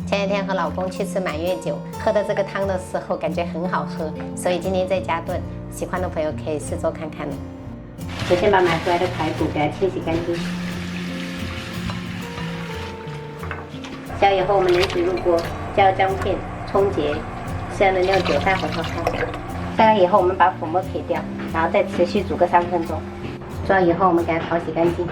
前两天和老公去吃满月酒，喝的这个汤的时候感觉很好喝，所以今天在家炖。喜欢的朋友可以试做看看。首先把买回来的排骨给它清洗干净。加以后我们冷水入锅，加入姜片、葱节、适量的料酒、大火烧开。烧开以后我们把粉末撇掉，然后再持续煮个3分钟。煮好以后我们给它淘洗干净。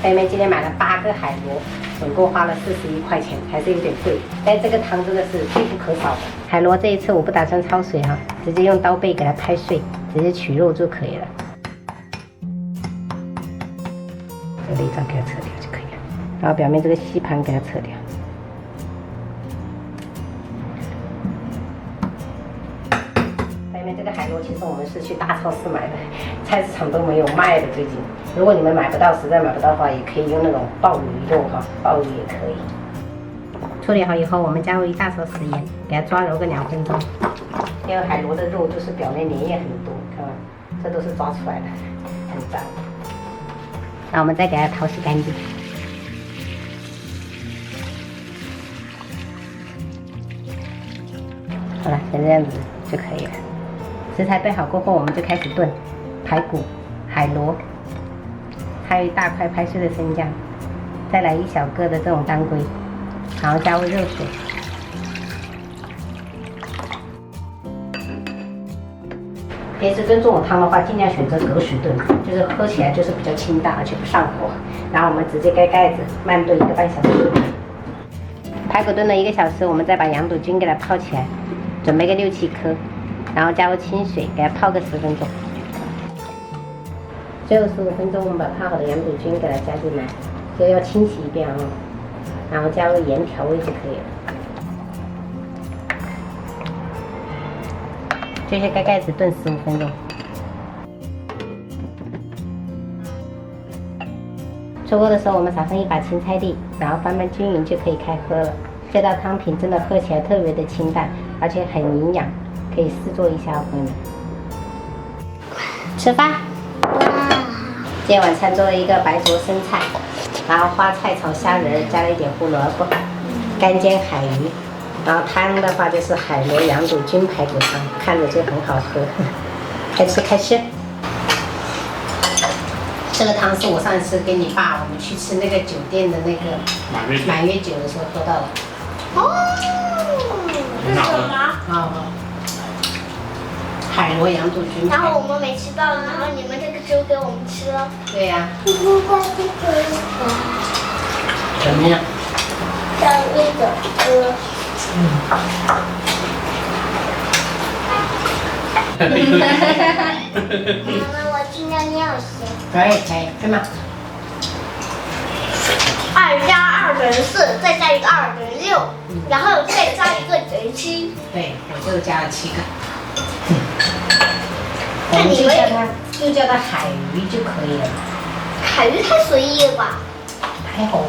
妹妹今天买了8个海螺，总共花了41块钱，还是有点贵。但这个汤真的是必不可少的。海螺这一次我不打算焯水哈，直接用刀背给它拍碎，直接取肉就可以了。这个内脏给它扯掉就可以了，然后表面这个吸盘给它扯掉。这个海螺其实我们是去大超市买的，菜市场都没有卖的。最近，如果你们买不到，实在买不到的话，也可以用那种鲍鱼肉哈，鲍鱼也可以。处理好以后，我们加入1大勺食盐，给它抓揉个2分钟。因为海螺的肉就是表面粘液很多，看吧，这都是抓出来的，很脏。那我们再给它淘洗干净。好了，像这样子就可以了。食材备好过后，我们就开始炖排骨、海螺，还有1大块拍碎的生姜，再来1小个的这种当归，然后加入热水。平时炖这种汤的话，尽量选择隔水炖，就是喝起来就是比较清淡，而且不上火。然后我们直接盖盖子，慢炖1个半小时。排骨炖了1个小时，我们再把羊肚菌给它泡起来，准备个6、7颗。然后加入清水，给它泡个10分钟。最后15分钟，我们把泡好的羊肚菌给它加进来，就要清洗一遍啊。然后加入盐调味就可以了。接下来盖盖子炖15分钟。出锅的时候，我们撒上1把青菜粒，然后翻拌均匀就可以开喝了。这道汤品真的喝起来特别的清淡，而且很营养。可以试做一下，朋友们。吃饭。今天晚餐做了一个白灼生菜，然后花菜炒虾仁，加了一点胡萝卜，干煎海鱼，然后汤的话就是海螺羊肚菌排骨汤，看着就很好喝。开吃开吃。这个汤是我上次跟你爸我们去吃那个酒店的那个满月酒的时候喝到的。哦，是什么？哦。海螺羊肚菌，然后我们没吃到，然后你们这个粥给我们吃了。对呀。怎么样？像那个妈妈，我去尿尿先。可以，对吗2加2等于4，再加一个2等于6，然后再加一个等于7。对，我就加了7个。那你们就叫它海鱼就可以了。海鱼太随意了吧？太好了。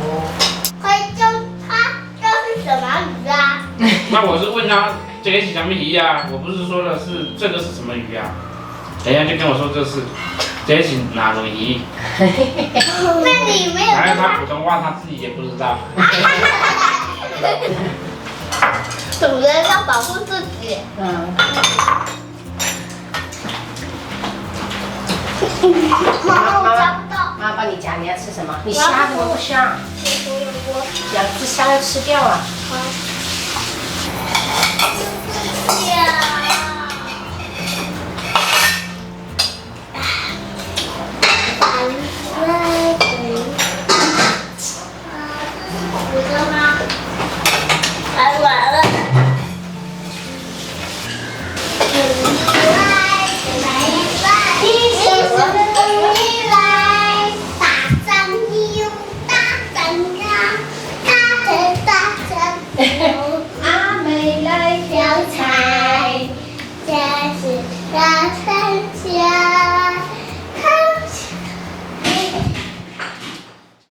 快教他这是什么鱼啊？那我是问他这个是什么鱼啊？我不是说的是这个是什么鱼啊？人家就跟我说这是哪种鱼？那你没有然后跟他他普通话他自己也不知道。主人要保护自己。妈妈，我夹不到。妈妈帮你夹，你要吃什么？你虾怎么不香？吃胡萝卜。要吃虾要吃掉啊。好。呀。